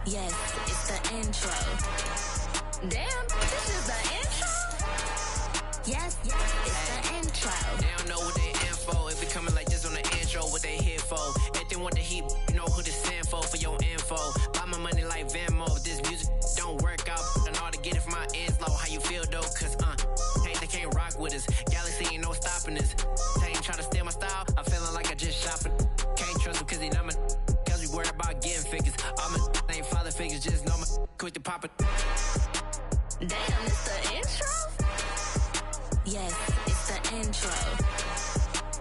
Yes, it's the intro. Damn, this is the intro? Yes, it's the intro. They don't know what they info. If it coming like this on the intro, what they here for? If they want the heat, you know who to send for your info. Buy my money like Venmo. If this music don't work out, I know how to get it from my ends low. How you feel though? Cause they can't rock with us. Galaxy ain't no stopping us. They ain't trying to steal my style. I'm feeling like I just shopping. Can't trust him cause he not my. Cause we worried about getting figures. All my ain't father figures, just know my quick to pop it. Damn, it's the intro? Yes, it's the intro.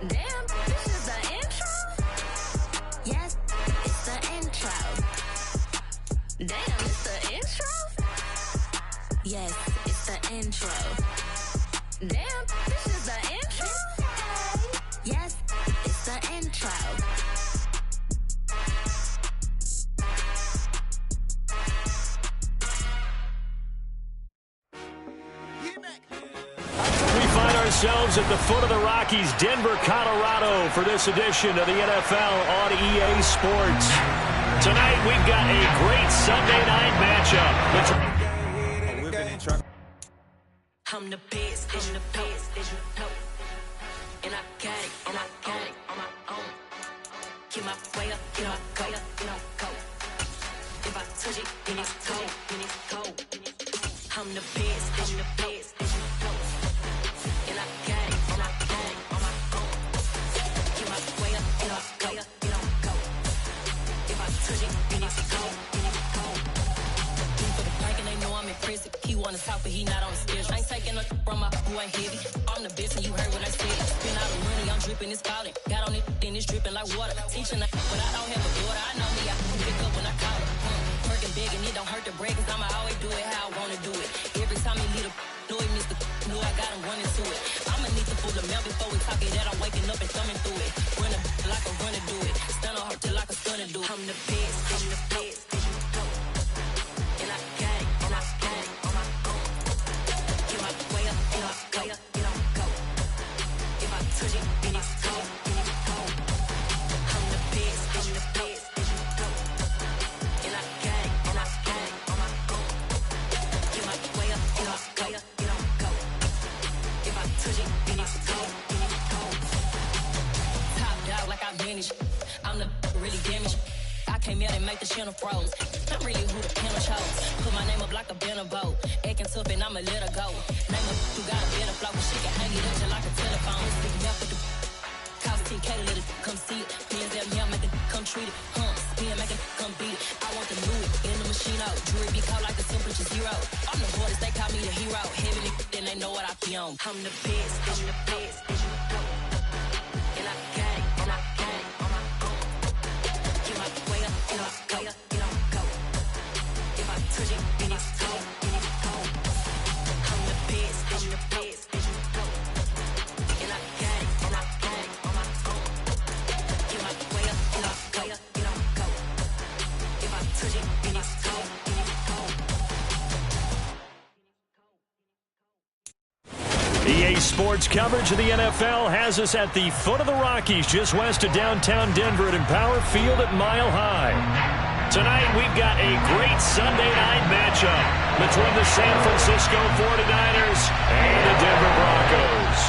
Damn, this is the intro? Yes, it's the intro. Damn, it's the intro? Yes, it's the intro. Damn, this is the intro? Yes, it's the intro. Ourselves at the foot of the Rockies, Denver, Colorado, for this edition of the NFL on EA Sports. Tonight, we've got a great Sunday night matchup. I'm the best, I'm the best, as you know. And I got it, on my own. Get my way up, get my go, go. If I touch it, then it's cold, I'm the best, as you know. And I got it, on my own. Get my way up, get my go. If I touch it, then it's cold. For the park and they know I'm impressive. He wanna talk, but he not on the schedule. I ain't taking nothing from my boy heavy. I'm the best, and you heard what I said. Spend all the money, I'm dripping, it's falling. Got on it, then it's dripping like water. Teaching, but I don't have a daughter. I know me, I can pick up when I call her. Working big, and it don't hurt to break, cause I'ma always do it how I wanna do it. Every time he lead a know he missed the know I got him running to it. I'ma need to pull the mail before we talk it that I'm waking up and thumbing through it. Run a like a runner do it. Stun on her till like a stunner do it. I'm the best, as you know. And I got it, on my own. Get my way up, get my go. If I touch it, then it's cold. I'm the best, as you know. And I got it, on my own. Get my way up, get my go. If I touch it, then it's cold. Top dog like I manage. I'm the really damaged. I came out and make the channel froze. I'm really who the panel chose. Put my name up like a banner boat. Acting tough and I'ma let her go. Name up who got a better flow. She can hang it up just like a telephone. Stick me up with the cost 10K to let it come see it. Pins at me, I make it come treat it. Spin, make it come beat it. I want the new in the machine out. Jewelry be called like the temperature zero. I'm the hardest, they call me the hero. Heavy then they know what I be on. I'm the best, as you know. And I got it, on my own. Get my way up, get my go. If I touch it, then it's cold. I'm the best, as you know. And I got it, on my own. Get my way up, get my go. If I touch it, then it's cold. EA Sports coverage of the NFL has us at the foot of the Rockies, just west of downtown Denver at Empower Field at Mile High. Tonight, we've got a great Sunday night matchup between the San Francisco 49ers and the Denver Broncos.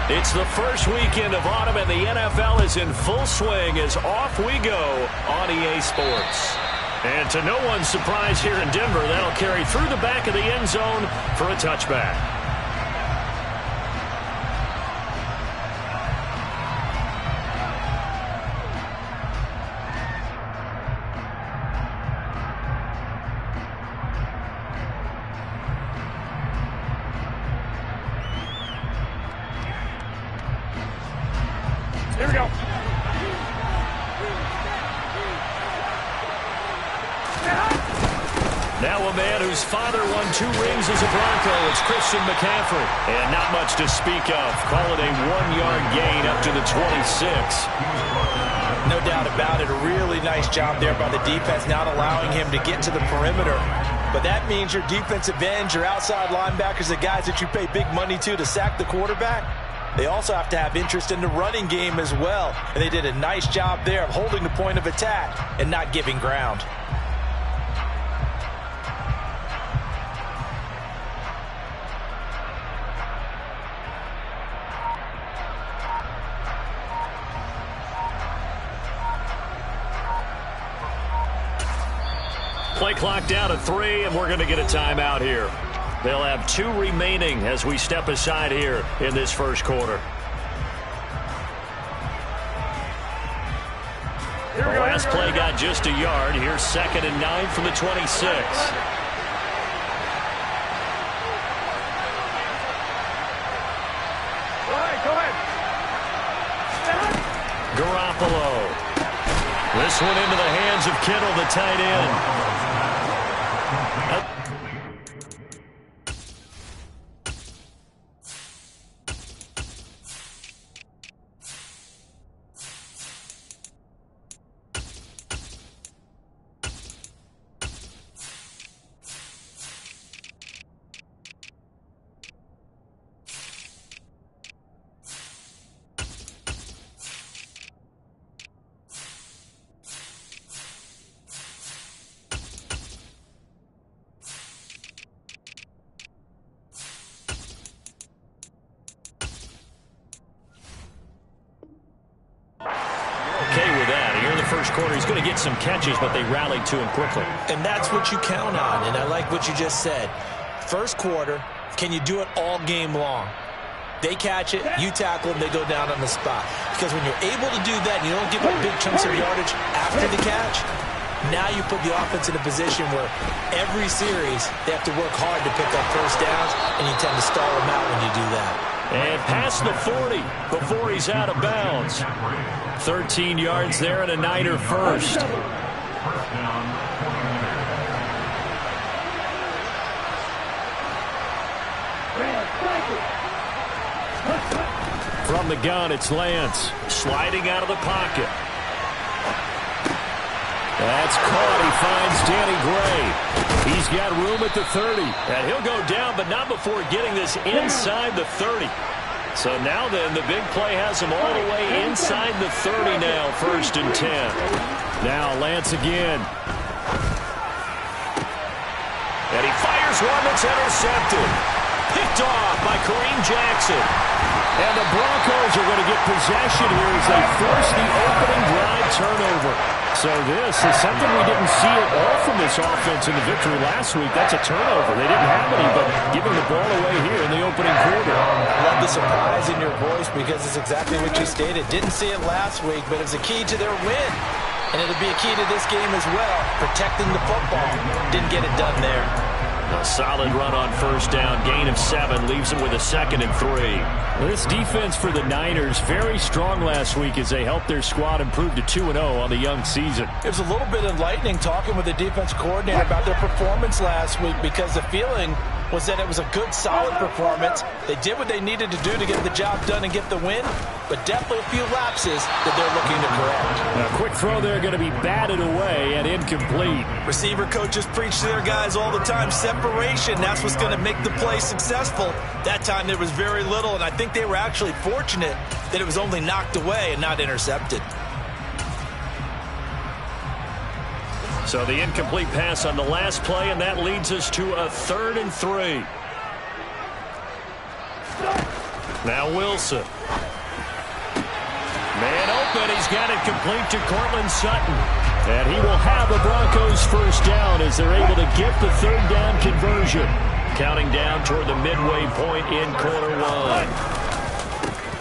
It's the first weekend of autumn, and the NFL is in full swing as off we go on EA Sports. And to no one's surprise here in Denver, that'll carry through the back of the end zone for a touchback. Here we go. Now a man whose father won 2 rings as a Bronco. It's Christian McCaffrey. And not much to speak of. Call it a 1-yard gain up to the 26. No doubt about it. A really nice job there by the defense, not allowing him to get to the perimeter. But that means your defensive ends, your outside linebackers, the guys that you pay big money to sack the quarterback, they also have to have interest in the running game as well. And they did a nice job there of holding the point of attack and not giving ground. Play clock down to 3, and we're going to get a timeout here. They'll have 2 remaining as we step aside here in this first quarter. The last play got just a yard. Here's 2nd and 9 from the 26. Garoppolo. This one into the hands of Kittle, the tight end. He's going to get some catches, but they rallied to him quickly. And that's what you count on, and I like what you just said. First quarter, can you do it all game long? They catch it, you tackle them, they go down on the spot. Because when you're able to do that, and you don't give up big chunks of yardage after the catch, now you put the offense in a position where every series they have to work hard to pick up first downs, and you tend to stall them out when you do that. And past the 40 before he's out of bounds. 13 yards there and a Niner first. From the gun, it's Lance. Sliding out of the pocket. That's caught. He finds Danny Gray. He's got room at the 30. And he'll go down, but not before getting this inside the 30. So now then, the big play has him all the way inside the 30 now, 1st and 10. Now Lance again. And he fires one that's intercepted. Picked off by Kareem Jackson. And the Broncos are going to get possession here as they force the opening drive turnover. So this is something we didn't see at all from this offense in the victory last week. That's a turnover. They didn't have any, but giving the ball away here in the opening quarter. I love the surprise in your voice because it's exactly what you stated. Didn't see it last week, but it was a key to their win. And it'll be a key to this game as well, protecting the football. Didn't get it done there. A solid run on first down. Gain of 7 leaves them with a 2nd and 3. This defense for the Niners very strong last week as they helped their squad improve to 2-0 on the young season. It was a little bit enlightening talking with the defense coordinator about their performance last week because the feeling was that it was a good, solid performance. They did what they needed to do to get the job done and get the win, but definitely a few lapses that they're looking to correct. A quick throw there going to be batted away and incomplete. Receiver coaches preach to their guys all the time, separation, that's what's going to make the play successful. That time there was very little, and I think they were actually fortunate that it was only knocked away and not intercepted. So the incomplete pass on the last play, and that leads us to a 3rd and 3. Now Wilson. Man open, he's got it complete to Cortland Sutton. And he will have the Broncos first down as they're able to get the 3rd down conversion. Counting down toward the midway point in quarter 1.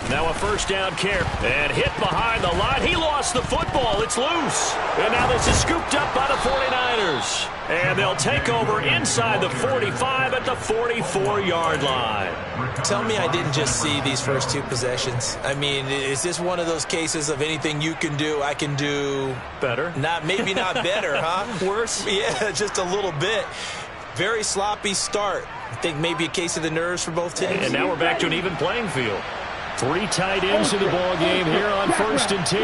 Now a first down carry. And hit behind the line. He lost the football. It's loose. And now this is scooped up by the 49ers. And they'll take over inside the 45 at the 44-yard line. Tell me I didn't just see these first two possessions. I mean, is this one of those cases of anything you can do, I can do better? Maybe not better, huh? Worse? Yeah, just a little bit. Very sloppy start. I think maybe a case of the nerves for both teams. And now we're back to an even playing field. 3 tight ends in the ball game here on 1st and 10.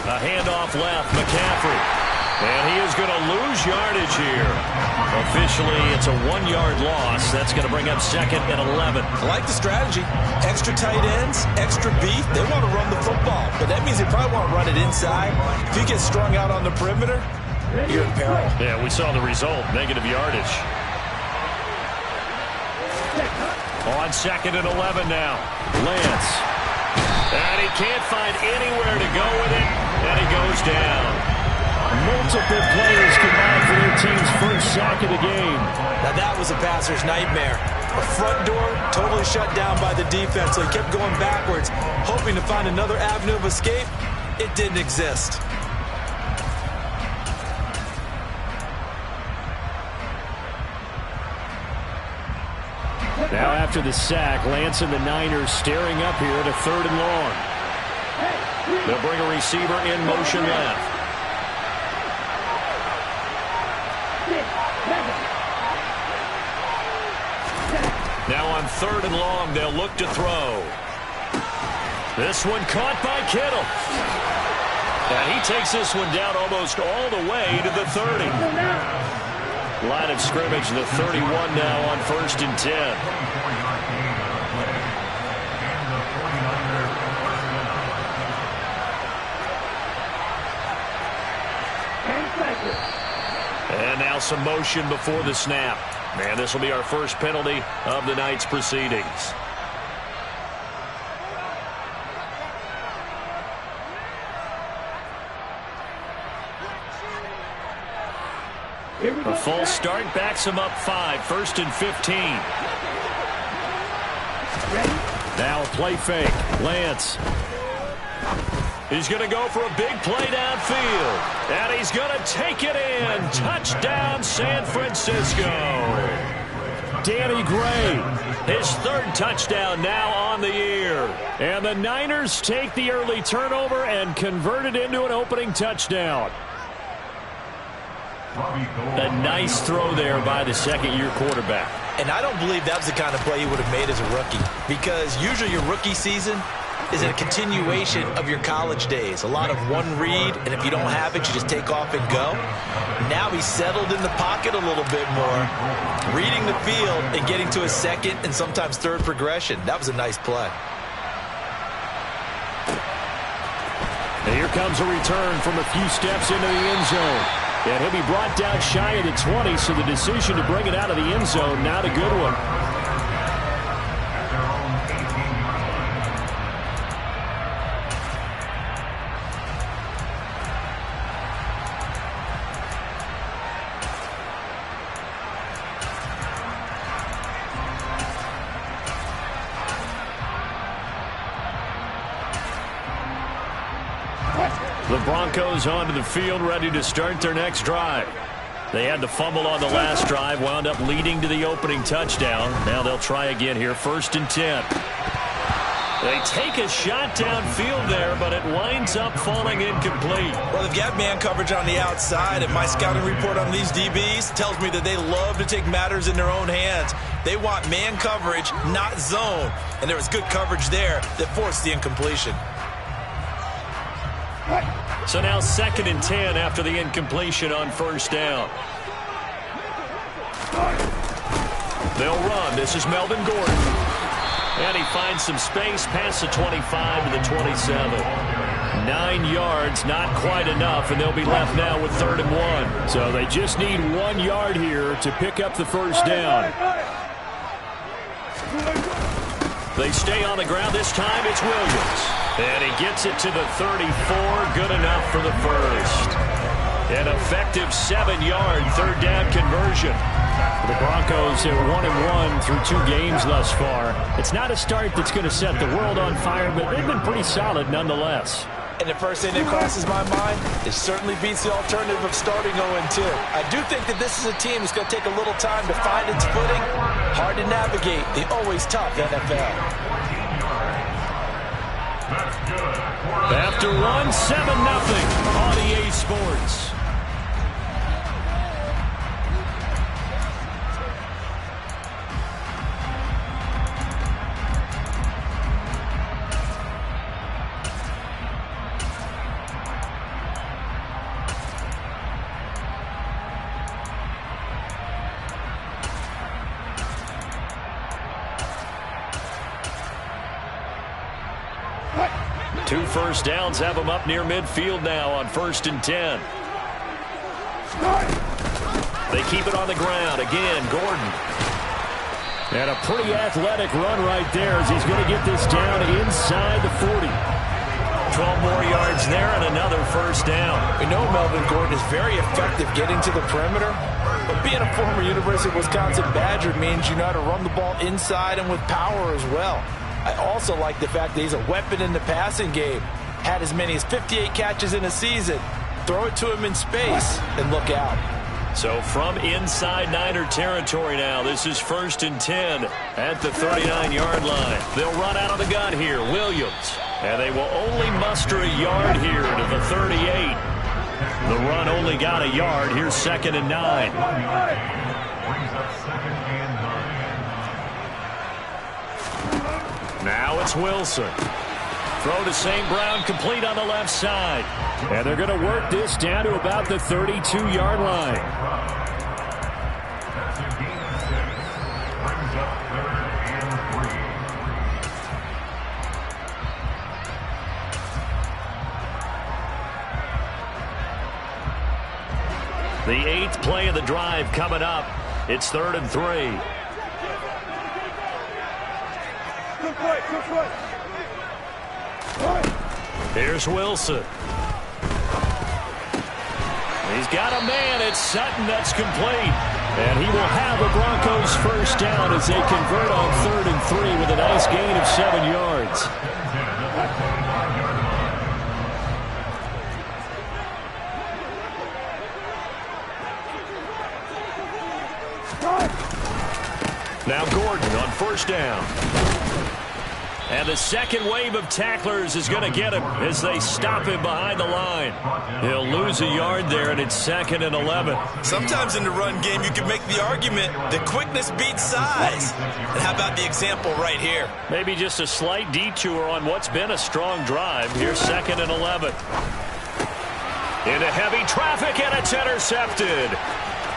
A handoff left, McCaffrey. And he is going to lose yardage here. Officially, it's a 1-yard loss. That's going to bring up 2nd and 11. I like the strategy. Extra tight ends, extra beef. They want to run the football, but that means they probably want to run it inside. If you get strung out on the perimeter, you're in peril. Yeah, we saw the result, negative yardage. On 2nd and 11 now. Lance. And he can't find anywhere to go with it, and he goes down. Multiple players combined for their team's first sack of the game. Now that was a passer's nightmare. A front door totally shut down by the defense, so he kept going backwards, hoping to find another avenue of escape. It didn't exist. Now after the sack, Lance and the Niners staring up here at a 3rd and long. They'll bring a receiver in motion left. Now on 3rd and long, they'll look to throw. This one caught by Kittle. And he takes this one down almost all the way to the 30. Line of scrimmage, the 31 now on 1st and 10. And now some motion before the snap. Man, this will be our first penalty of the night's proceedings. A false start backs him up 5, 1st and 15. Now a play fake. Lance. He's going to go for a big play downfield. And he's going to take it in. Touchdown, San Francisco. Danny Gray, his 3rd touchdown now on the year. And the Niners take the early turnover and convert it into an opening touchdown. A nice throw there by the 2nd-year quarterback. And I don't believe that was the kind of play he would have made as a rookie. Because usually your rookie season is a continuation of your college days. A lot of one read, and if you don't have it, you just take off and go. Now he's settled in the pocket a little bit more, reading the field and getting to his 2nd and sometimes 3rd progression. That was a nice play. And here comes a return from a few steps into the end zone. And he'll be brought down shy of the 20, so the decision to bring it out of the end zone, not a good one. The Broncos onto the field, ready to start their next drive. They had the fumble on the last drive, wound up leading to the opening touchdown. Now they'll try again here, 1st and 10. They take a shot downfield there, but it winds up falling incomplete. Well, they've got man coverage on the outside, and my scouting report on these DBs tells me that they love to take matters in their own hands. They want man coverage, not zone. And there was good coverage there that forced the incompletion. So now 2nd and 10 after the incompletion on 1st down. They'll run. This is Melvin Gordon. And he finds some space past the 25 to the 27. 9 yards, not quite enough, and they'll be left now with 3rd and 1. So they just need 1 yard here to pick up the first down. They stay on the ground. This time it's Williams. And he gets it to the 34. Good enough for the first. An effective 7-yard 3rd down conversion. The Broncos are 1-1 through 2 games thus far. It's not a start that's going to set the world on fire, but they've been pretty solid nonetheless. And the first thing that crosses my mind, it certainly beats the alternative of starting 0-2. I do think that this is a team that's going to take a little time to find its footing. Hard to navigate the always tough NFL. After 1, 7-0 on EA Sports. Two first downs have them up near midfield now on 1st and 10. They keep it on the ground. Again, Gordon. And a pretty athletic run right there as he's going to get this down inside the 40. 12 more yards there and another first down. We know Melvin Gordon is very effective getting to the perimeter, but being a former University of Wisconsin Badger means you know how to run the ball inside and with power as well. I also like the fact that he's a weapon in the passing game. Had as many as 58 catches in a season. Throw it to him in space and look out. So from inside Niner territory now, this is 1st and 10 at the 39-yard line. They'll run out of the gun here, Williams. And they will only muster a yard here to the 38. The run only got a yard. Here's 2nd and 9. Now it's Wilson. Throw to St. Brown, complete on the left side. And they're going to work this down to about the 32-yard line. The 8th play of the drive coming up. It's 3rd and 3. Here's Wilson. He's got a man. It's Sutton that's complete. And he will have a Broncos first down as they convert on 3rd and 3 with a nice gain of 7 yards. Now Gordon on first down. And the second wave of tacklers is going to get him as they stop him behind the line. He'll lose a yard there, and it's 2nd and 11. Sometimes in the run game, you can make the argument that quickness beats size. And how about the example right here? Maybe just a slight detour on what's been a strong drive. Here's 2nd and 11. Into heavy traffic, and it's intercepted.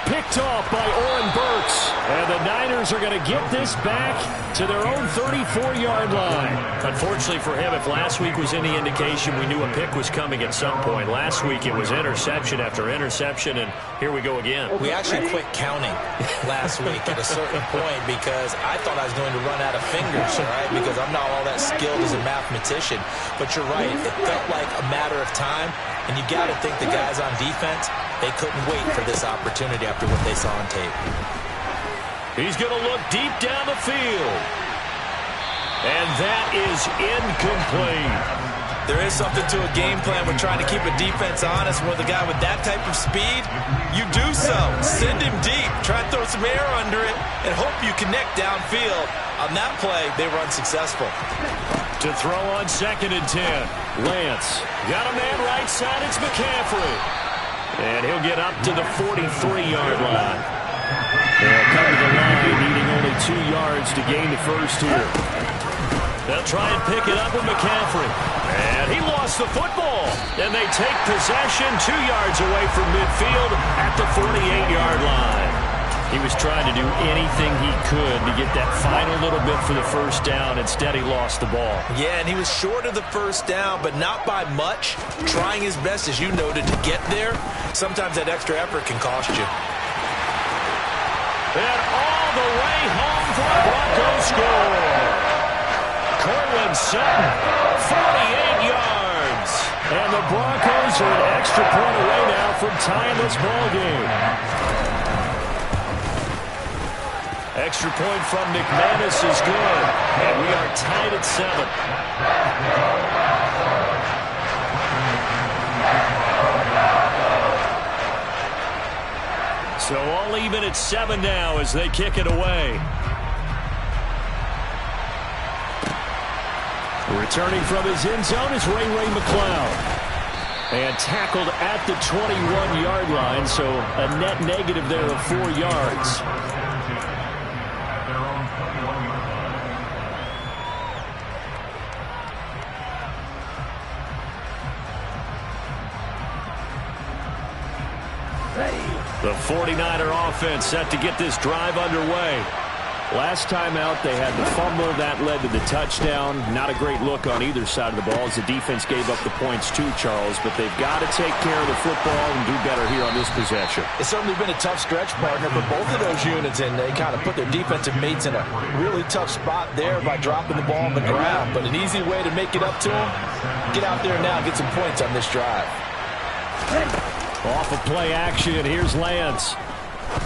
Picked off by Oren Burks. And the Niners are going to get this back to their own 34-yard line. Unfortunately for him, if last week was any indication, we knew a pick was coming at some point. Last week it was interception after interception, and here we go again. We actually quit counting last week at a certain point because I thought I was going to run out of fingers, right? Because I'm not all that skilled as a mathematician. But you're right. It felt like a matter of time, and you got to think the guys on defense, they couldn't wait for this opportunity after what they saw on tape. He's going to look deep down the field. And that is incomplete. There is something to a game plan with trying to keep a defense honest. With a guy with that type of speed, you do so. Send him deep. Try to throw some air under it and hope you connect downfield. On that play, they were unsuccessful. To throw on 2nd and 10. Lance got a man right side. It's McCaffrey. And he'll get up to the 43-yard line. They'll come to the line, needing only 2 yards to gain the first here. They'll try and pick it up with McCaffrey. And he lost the football. And they take possession 2 yards away from midfield at the 48-yard line. He was trying to do anything he could to get that final little bit for the first down. Instead, he lost the ball. Yeah, and he was short of the first down, but not by much. Trying his best, as you noted, to get there. Sometimes that extra effort can cost you. And all the way home for a Broncos score. Cortland Sutton, 48 yards. And the Broncos are an extra point away now from tying this ball game. Extra point from McManus is good. And we are tied at 7. So all even at 7 now as they kick it away. Returning from his end zone is Ray McCloud. And tackled at the 21-yard line, so a net negative there of 4 yards. The 49er offense set to get this drive underway. Last time out, they had the fumble. That led to the touchdown. Not a great look on either side of the ball as the defense gave up the points too, Charles. But they've got to take care of the football and do better here on this possession. It's certainly been a tough stretch, partner, for both of those units, and they kind of put their defensive mates in a really tough spot there by dropping the ball on the ground. But an easy way to make it up to them, get out there now and get some points on this drive. Off of play action, here's Lance.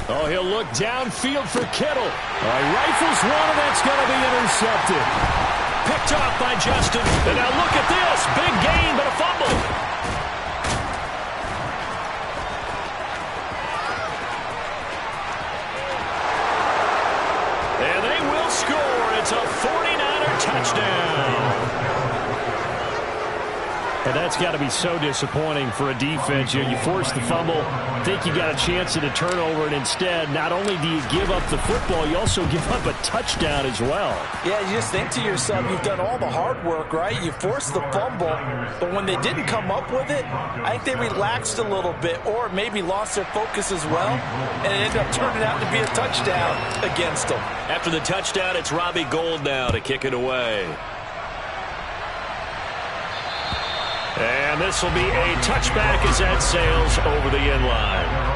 Oh, he'll look downfield for Kittle. He rifles one, and that's going to be intercepted. Picked off by Justin. And now look at this. Big gain, but a fumble. And they will score. It's a 49er touchdown. And that's got to be so disappointing for a defense. You force the fumble, think you got a chance at a turnover, and instead, not only do you give up the football, you also give up a touchdown as well. Yeah, you just think to yourself, you've done all the hard work, right? You forced the fumble, but when they didn't come up with it, I think they relaxed a little bit or maybe lost their focus as well, and it ended up turning out to be a touchdown against them. After the touchdown, it's Robbie Gould now to kick it away. And this will be a touchback as that sails over the end line.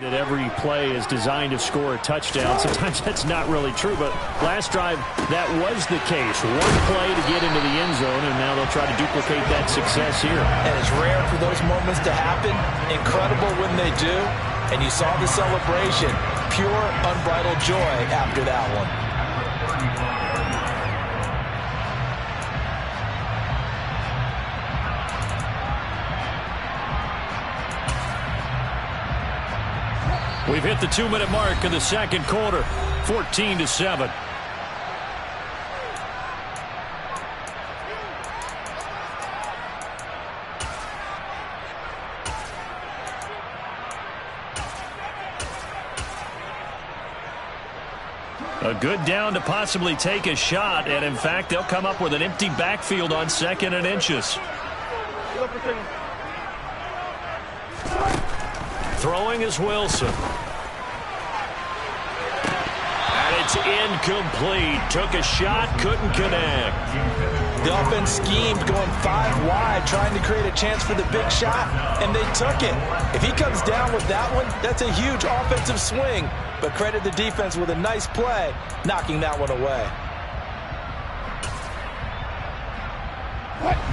That every play is designed to score a touchdown. Sometimes that's not really true, but last drive, that was the case. One play to get into the end zone, and now they'll try to duplicate that success here. And it's rare for those moments to happen. Incredible when they do. And you saw the celebration. Pure, unbridled joy after that one. We've hit the 2-minute mark of the second quarter, 14-7. A good down to possibly take a shot, and in fact, they'll come up with an empty backfield on 2nd and inches. Throwing is Wilson. And it's incomplete. Took a shot, couldn't connect. The offense schemed going 5 wide, trying to create a chance for the big shot, and they took it. If he comes down with that one, that's a huge offensive swing. But credit the defense with a nice play, knocking that one away.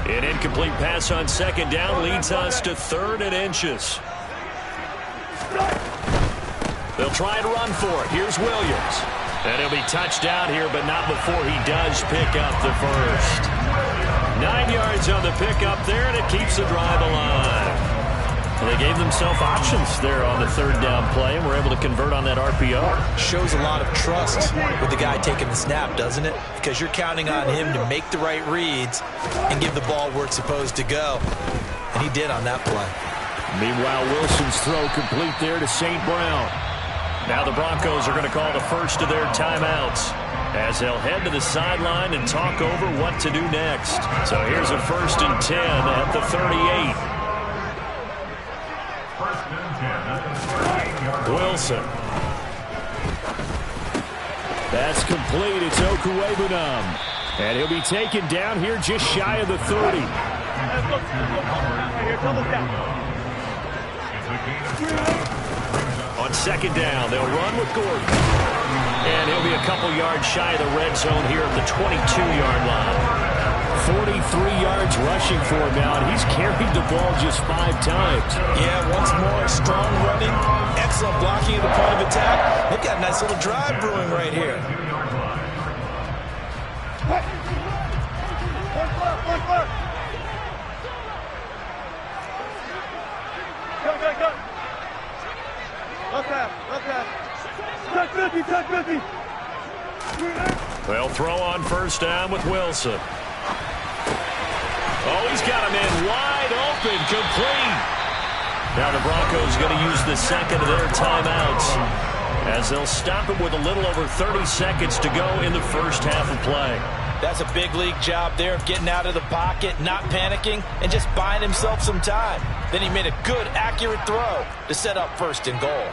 An incomplete pass on 2nd down leads us to 3rd and inches. They'll try and run for it. Here's Williams. And he'll be touched out here, but not before he does pick up the first. 9 yards on the pickup there, and it keeps the drive alive. Well, they gave themselves options there on the 3rd down play, and were able to convert on that RPO. Shows a lot of trust with the guy taking the snap, doesn't it? Because you're counting on him to make the right reads and give the ball where it's supposed to go. And he did on that play. Meanwhile, Wilson's throw complete there to St. Brown. Now the Broncos are going to call the first of their timeouts as they'll head to the sideline and talk over what to do next. So here's a 1st and 10 at the 38. Wilson. That's complete. It's Okuwebunam. And he'll be taken down here just shy of the 30. On on second down. They'll run with Gordon. And he'll be a couple yards shy of the red zone here at the 22-yard line. 43 yards rushing for him now, and he's carried the ball just 5 times. Yeah, once more, strong running, excellent blocking at the point of attack. They've got a nice little drive brewing right here. They'll throw on first down with Wilson. Oh, he's got him in wide open, complete. Now the Broncos going to use the second of their timeouts as they'll stop him with a little over 30 seconds to go in the first half of play. That's a big league job there of getting out of the pocket, not panicking, and just buying himself some time. Then he made a good, accurate throw to set up first and goal.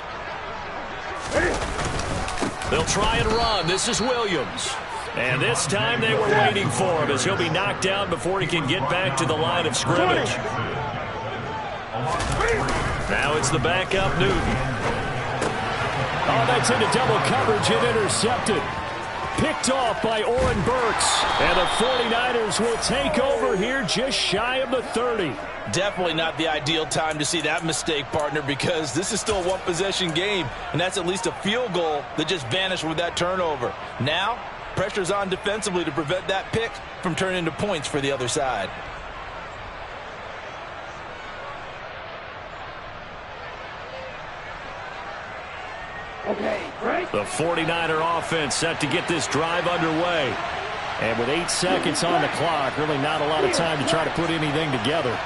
They'll try and run. This is Williams. And this time they were waiting for him as he'll be knocked down before he can get back to the line of scrimmage. Now it's the backup Newton. Oh, that's into double coverage and intercepted. Picked off by Oren Burks. And the 49ers will take over here just shy of the 30. Definitely not the ideal time to see that mistake, partner, because this is still a one-possession game, and that's at least a field goal that just vanished with that turnover. Now, pressure's on defensively to prevent that pick from turning into points for the other side. The 49er offense set to get this drive underway. And with 8 seconds on the clock, really not a lot of time to try to put anything together.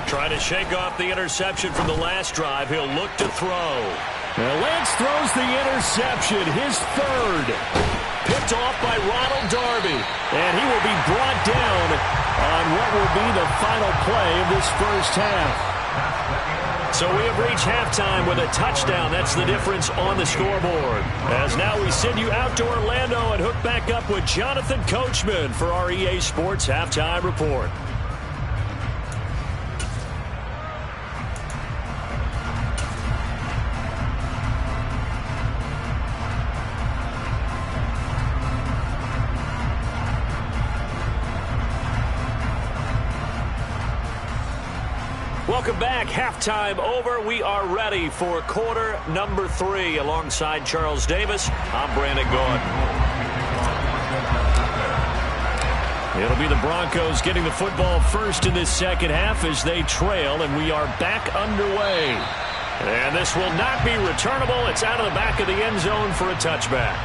Trying to shake off the interception from the last drive. He'll look to throw. Now Lance throws the interception, his third. Picked off by Ronald Darby. And he will be brought down on what will be the final play of this first half. So we have reached halftime with a touchdown. That's the difference on the scoreboard. As now we send you out to Orlando and hook back up with Jonathan Coachman for our EA Sports Halftime Report. Welcome back. Halftime over. We are ready for quarter number 3. Alongside Charles Davis, I'm Brandon Gordon. It'll be the Broncos getting the football first in this second half as they trail, and we are back underway. And this will not be returnable. It's out of the back of the end zone for a touchback.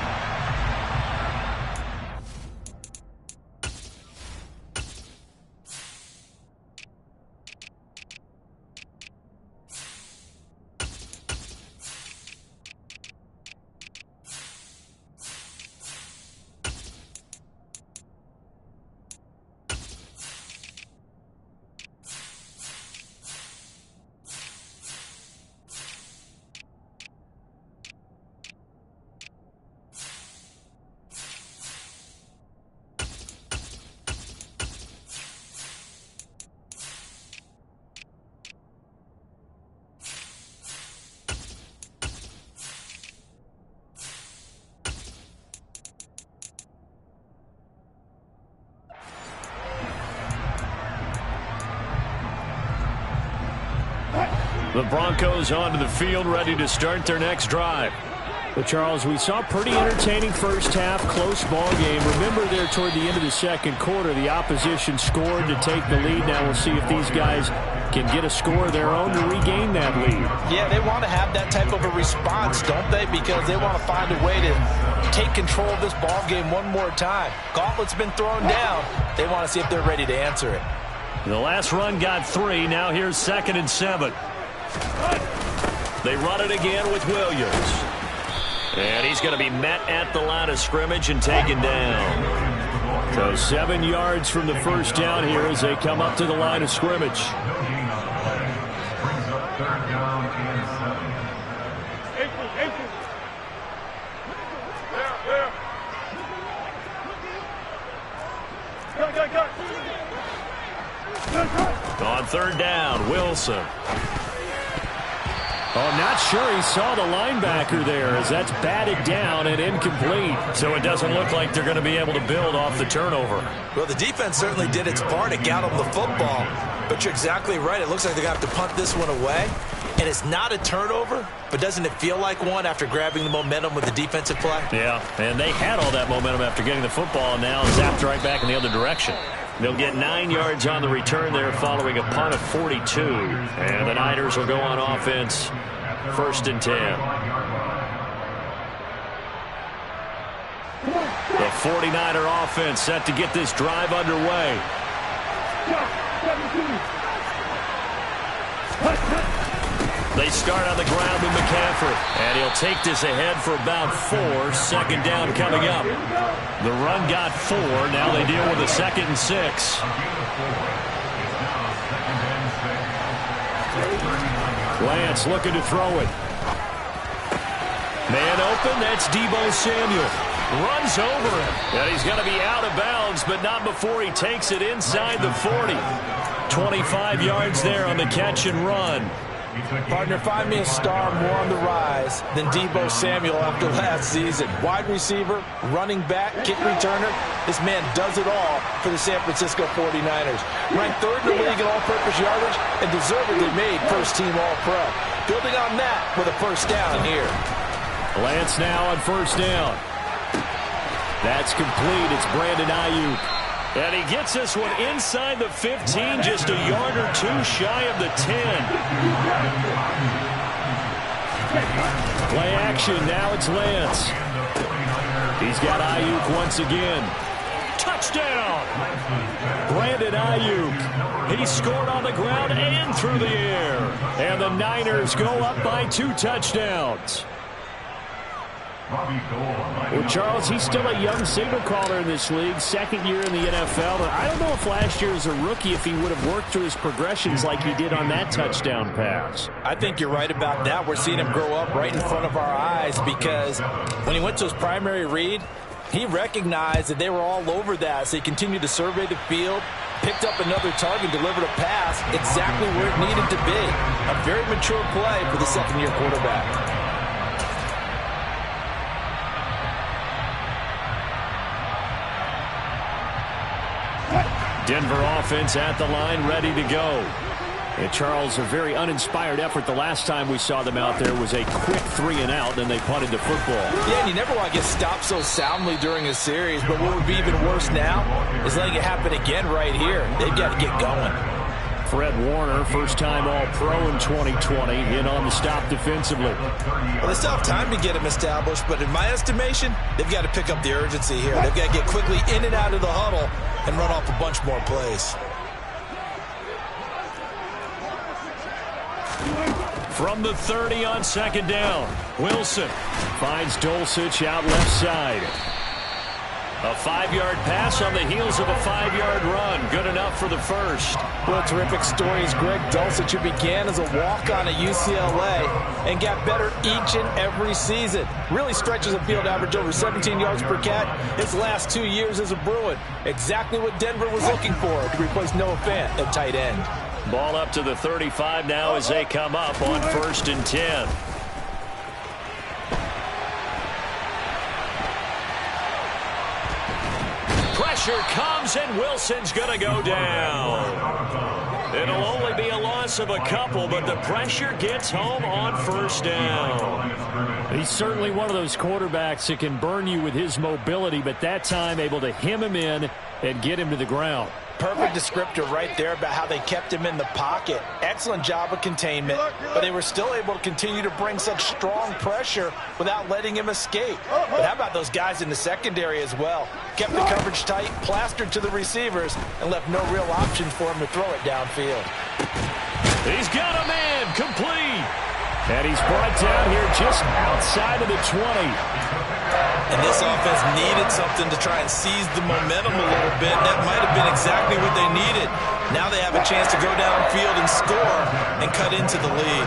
The Broncos onto the field, ready to start their next drive. But, Charles, we saw a pretty entertaining first half, close ball game. Remember there toward the end of the second quarter, the opposition scored to take the lead. Now we'll see if these guys can get a score of their own to regain that lead. Yeah, they want to have that type of a response, don't they? Because they want to find a way to take control of this ball game one more time. Gauntlet's been thrown down. They want to see if they're ready to answer it. The last run got 3. Now here's 2nd and 7. They run it again with Williams. And he's going to be met at the line of scrimmage and taken down. So 7 yards from the first down here as they come up to the line of scrimmage. Go. On third down, Wilson. Oh, not sure he saw the linebacker there as that's batted down and incomplete. So it doesn't look like they're going to be able to build off the turnover. Well, the defense certainly did its part. It got them the football. But you're exactly right. It looks like they're going to have to punt this one away. And it's not a turnover, but doesn't it feel like one after grabbing the momentum with the defensive play? Yeah, and they had all that momentum after getting the football, and now zapped right back in the other direction. They'll get 9 yards on the return there following a punt of 42. And the Niners will go on offense, 1st and 10. The 49er offense set to get this drive underway. They start on the ground with McCaffrey, and he'll take this ahead for about 4. 2nd down coming up. The run got 4. Now they deal with a 2nd and 6. Lance looking to throw it. Man open, that's Deebo Samuel. Runs over him, and he's going to be out of bounds, but not before he takes it inside the 40. 25 yards there on the catch and run. Partner, find me a star more on the rise than Deebo Samuel after last season. Wide receiver, running back, kick returner. This man does it all for the San Francisco 49ers. Ranked 3rd in the league in all-purpose yardage and deservedly made first-team All-Pro. Building on that with a 1st down here. Lance now on 1st down. That's complete. It's Brandon Ayuk. And he gets this one inside the 15, just a yard or 2 shy of the 10. Play action. Now it's Lance. He's got Ayuk once again. Touchdown! Brandon Ayuk. He scored on the ground and through the air. And the Niners go up by 2 touchdowns. Well, Charles, he's still a young signal caller in this league, 2nd year in the NFL. And I don't know if last year as a rookie if he would have worked through his progressions like he did on that touchdown pass. I think you're right about that. We're seeing him grow up right in front of our eyes because when he went to his primary read, he recognized that they were all over that. So he continued to survey the field, picked up another target, delivered a pass exactly where it needed to be. A very mature play for the 2nd-year quarterback. Denver offense at the line, ready to go. And Charles, a very uninspired effort. The last time we saw them out there was a quick 3-and-out, then they punted the football. Yeah, and you never want to get stopped so soundly during a series, but what would be even worse now is letting it happen again right here. They've got to get going. Fred Warner, first-time All-Pro in 2020, in on the stop defensively. Well, they still have time to get him established, but in my estimation, they've got to pick up the urgency here. They've got to get quickly in and out of the huddle and run off a bunch more plays. From the 30 on 2nd down, Wilson finds Dulcich out left side. A 5-yard pass on the heels of a 5-yard run. Good enough for the 1st. Well, terrific story is Greg Dulcich, who began as a walk-on at UCLA and got better each and every season. Really stretches a field average over 17 yards per catch his last 2 years as a Bruin. Exactly what Denver was looking for to replace Noah Fant at tight end. Ball up to the 35 now as they come up on 1st and 10. Pressure comes, and Wilson's going to go down. It'll only be a loss of a couple, but the pressure gets home on 1st down. He's certainly one of those quarterbacks that can burn you with his mobility, but that time able to hem him in and get him to the ground. Perfect descriptor right there about how they kept him in the pocket. Excellent job of containment, but they were still able to continue to bring such strong pressure without letting him escape. But how about those guys in the secondary as well? Kept the coverage tight, plastered to the receivers, and left no real option for him to throw it downfield. He's got a man, complete. And he's brought down here just outside of the 20. And this offense needed something to try and seize the momentum a little bit. That might have been exactly what they needed. Now they have a chance to go downfield and score and cut into the lead.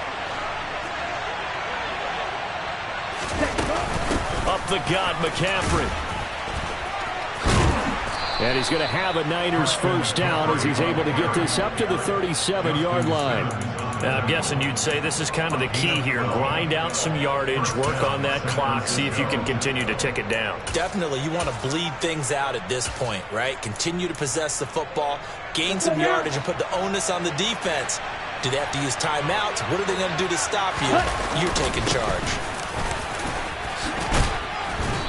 the gut, McCaffrey. And he's going to have a Niners first down as he's able to get this up to the 37-yard line. Now, I'm guessing you'd say this is kind of the key here. Grind out some yardage, work on that clock, see if you can continue to tick it down. Definitely, you want to bleed things out at this point, right? Continue to possess the football, gain some yardage, and put the onus on the defense. Do they have to use timeouts? What are they going to do to stop you? You're taking charge.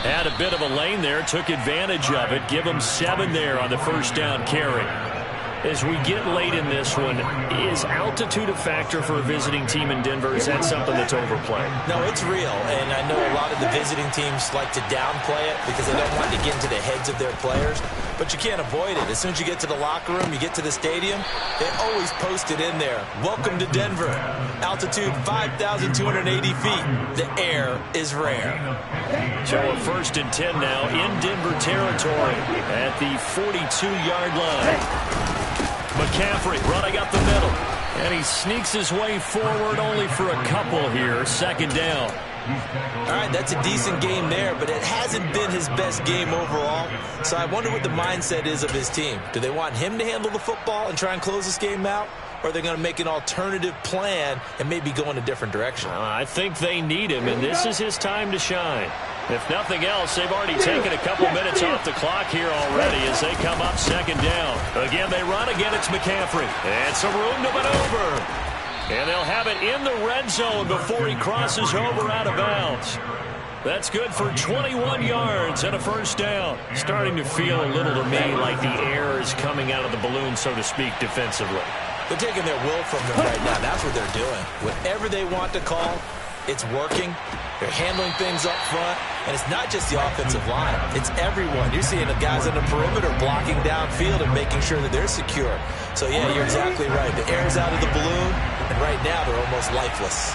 Had a bit of a lane there, took advantage of it. Give them 7 there on the first down carry. As we get late in this one, is altitude a factor for a visiting team in Denver? Is that something that's overplayed? No, it's real, and I know a lot of the visiting teams like to downplay it because they don't want to get into the heads of their players, but you can't avoid it. As soon as you get to the locker room, you get to the stadium, they always post it in there. Welcome to Denver. Altitude 5,280 feet. The air is rare. So a 1st and 10 now in Denver territory at the 42-yard line. McCaffrey running up the middle. And he sneaks his way forward only for a couple here. 2nd down. All right, that's a decent game there, but it hasn't been his best game overall. So I wonder what the mindset is of his team. Do they want him to handle the football and try and close this game out? Or are they going to make an alternative plan and maybe go in a different direction? I think they need him, and this is his time to shine. If nothing else, they've already taken a couple minutes off the clock here already as they come up 2nd down. Again, they run. Again, it's McCaffrey. And some room to maneuver. And they'll have it in the red zone before he crosses over out of bounds. That's good for 21 yards and a first down. Starting to feel a little to me like the air is coming out of the balloon, so to speak, defensively. They're taking their will from them right now. That's what they're doing. Whatever they want to call, it's working. They're handling things up front. And it's not just the offensive line. It's everyone. You're seeing the guys on the perimeter blocking downfield and making sure that they're secure. So, yeah, you're exactly right. The air's out of the balloon, and right now they're almost lifeless.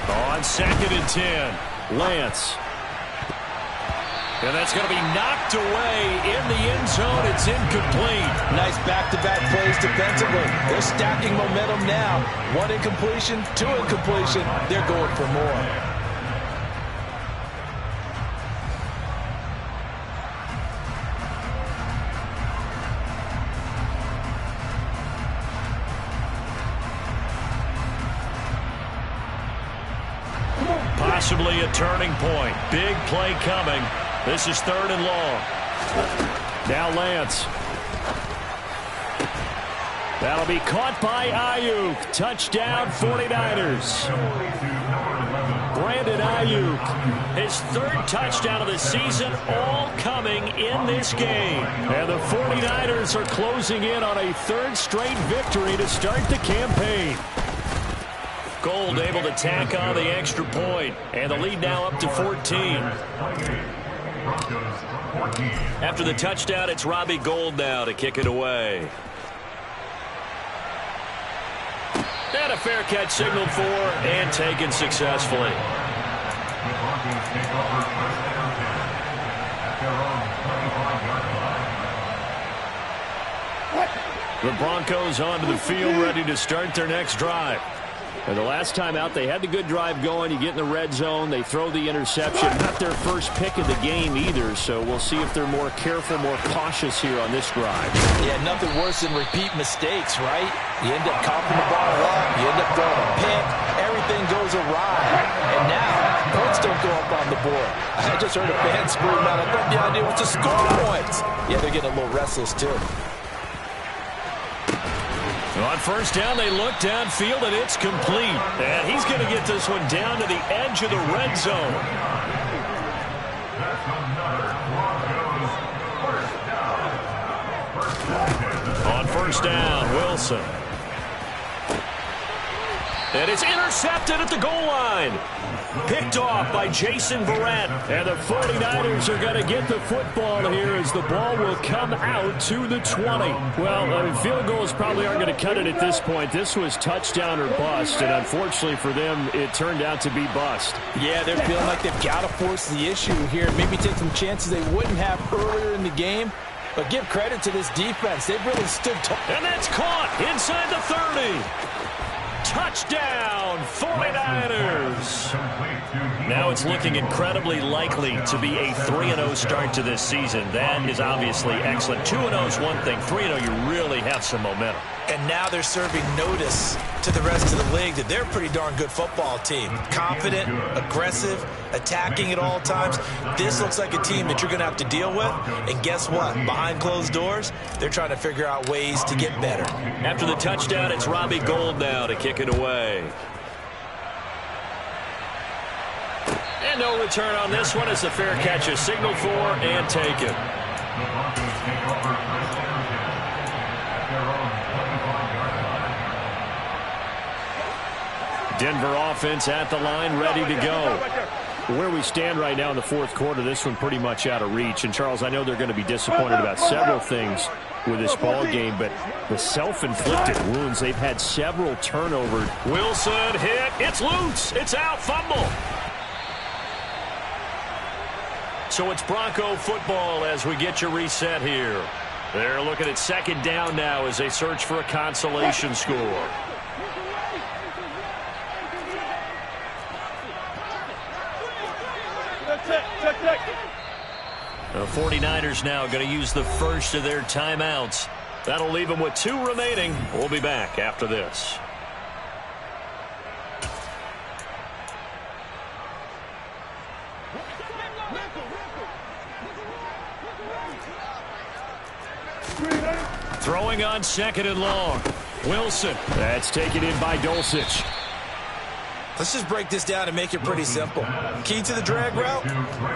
On 2nd and 10, Lance. And that's going to be knocked away in the end zone. It's incomplete. Nice back-to-back plays defensively. They're stacking momentum now. 1 incompletion, 2 incompletion. They're going for more. Possibly a turning point. Big play coming. This is 3rd and long. Now Lance. That'll be caught by Ayuk. Touchdown 49ers. Brandon Ayuk. His 3rd touchdown of the season, all coming in this game. And the 49ers are closing in on a 3rd straight victory to start the campaign. Gold able to tack on the extra point. And the lead now up to 14. After the touchdown, it's Robbie Gould now to kick it away. And a fair catch signaled for and taken successfully. The Broncos onto the field, ready to start their next drive. And the last time out, they had the good drive going. You get in the red zone, they throw the interception. Not their first pick of the game either, so we'll see if they're more careful, more cautious here on this drive. Yeah, nothing worse than repeat mistakes, right? You end up coughing the ball up, you end up throwing a pick, everything goes awry. And now, points don't go up on the board. I just heard a fan scream out, I thought the idea was to score points. Yeah, they're getting a little restless too. On first down, they look downfield, and it's complete. And he's going to get this one down to the edge of the red zone. On first down, Wilson. And it's intercepted at the goal line. Picked off by Jason Verrett. And the 49ers are going to get the football here as the ball will come out to the 20. Well, field goals probably aren't going to cut it at this point. This was touchdown or bust, and unfortunately for them, it turned out to be bust. Yeah, they're feeling like they've got to force the issue here. Maybe take some chances they wouldn't have earlier in the game. But give credit to this defense. They've really stood tall. And that's caught inside the 30. Touchdown, 49ers. Now it's looking incredibly likely to be a 3-0 start to this season. That is obviously excellent. 2-0 is one thing. 3-0, you really have some momentum. And now they're serving notice to the rest of the league that they're a pretty darn good football team. Confident, aggressive, attacking at all times. This looks like a team that you're going to have to deal with. And guess what? Behind closed doors, they're trying to figure out ways to get better. After the touchdown, it's Robbie Gould now to kick it away. And no return on this one as the fair catch is signaled for and taken. Denver offense at the line, ready to go. Where we stand right now in the fourth quarter, this one pretty much out of reach. And, Charles, I know they're going to be disappointed about several things with this ball game, but the self-inflicted wounds, they've had several turnovers. Wilson hit. It's loose. It's out. Fumble. So it's Bronco football as we get your reset here. They're looking at second down now as they search for a consolation score. The 49ers now going to use the first of their timeouts. That'll leave them with 2 remaining. We'll be back after this. Throwing on second and long. Wilson. That's taken in by Dulcich. Let's just break this down and make it pretty simple. Key to the drag route,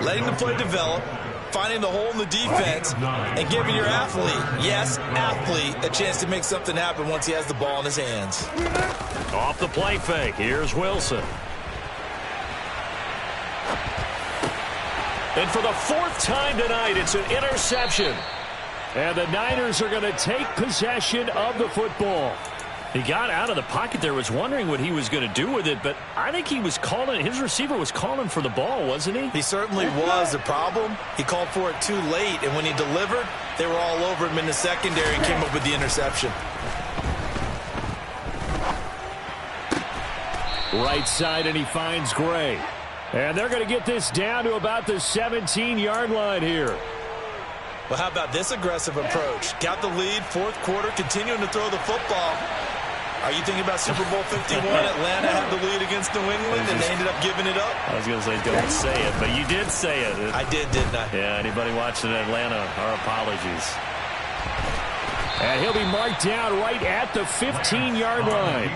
letting the play develop, finding the hole in the defense, and giving your athlete, yes, athlete, a chance to make something happen once he has the ball in his hands. Off the play fake, here's Wilson. And for the 4th time tonight, it's an interception. And the Niners are going to take possession of the football. He got out of the pocket there, was wondering what he was going to do with it, but I think he was calling, his receiver was calling for the ball, wasn't he? He certainly was. The problem, he called for it too late, and when he delivered, they were all over him in the secondary and came up with the interception. Right side, and he finds Gray. And they're going to get this down to about the 17-yard line here. Well, how about this aggressive approach? Got the lead, fourth quarter, continuing to throw the football. Are you thinking about Super Bowl 51? Atlanta had the lead against New England, and they ended up giving it up? I was going to say, don't say it, but you did say it. I did, didn't I? Yeah, anybody watching Atlanta, our apologies. And he'll be marked down right at the 15-yard line.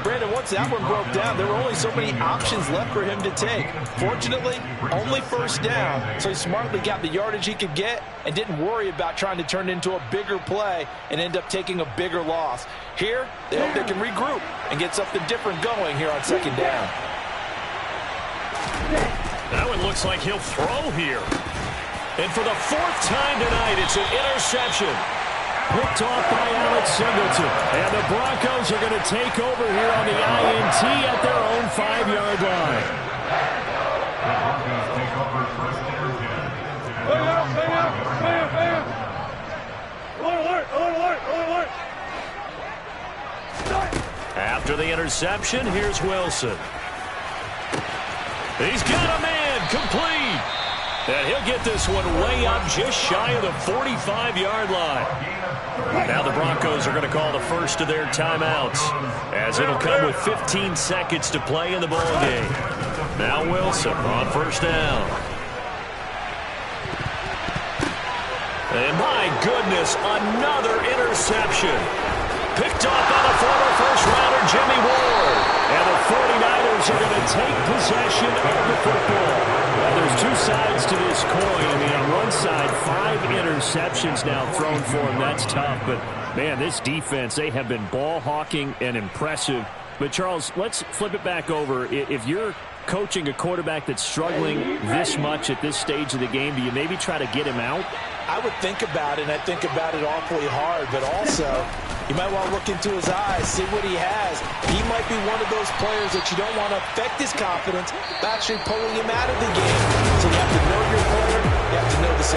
Brandon, once that one broke down, there were only so many options left for him to take. Fortunately, only first down, so he smartly got the yardage he could get and didn't worry about trying to turn it into a bigger play and end up taking a bigger loss. Here, they hope they can regroup and get something different going here on second down. That one looks like he'll throw here. And for the 4th time tonight, it's an interception. Picked off by Alex Singleton. And the Broncos are going to take over here on the INT at their own 5-yard line. After the interception, here's Wilson. He's got a man complete. And he'll get this one way up just shy of the 45-yard line. Now the Broncos are going to call the first of their timeouts, as it'll come with 15 seconds to play in the ball game. Now Wilson on first down. And my goodness, another interception. Picked off by the former first-rounder Jimmy Ward. And the 49ers are going to take possession of the football. Well, there's 2 sides to this coin. I mean, on one side, 5 interceptions now thrown for him. That's tough. But, man, this defense, they have been ball hawking and impressive. But, Charles, let's flip it back over. If you're coaching a quarterback that's struggling this much at this stage of the game, do you maybe try to get him out? I would think about it, and I think about it awfully hard. But also, you might want to look into his eyes, see what he has. He might be one of those players that you don't want to affect his confidence by actually pulling him out of the game. So you have to know your player. You have to know the situation.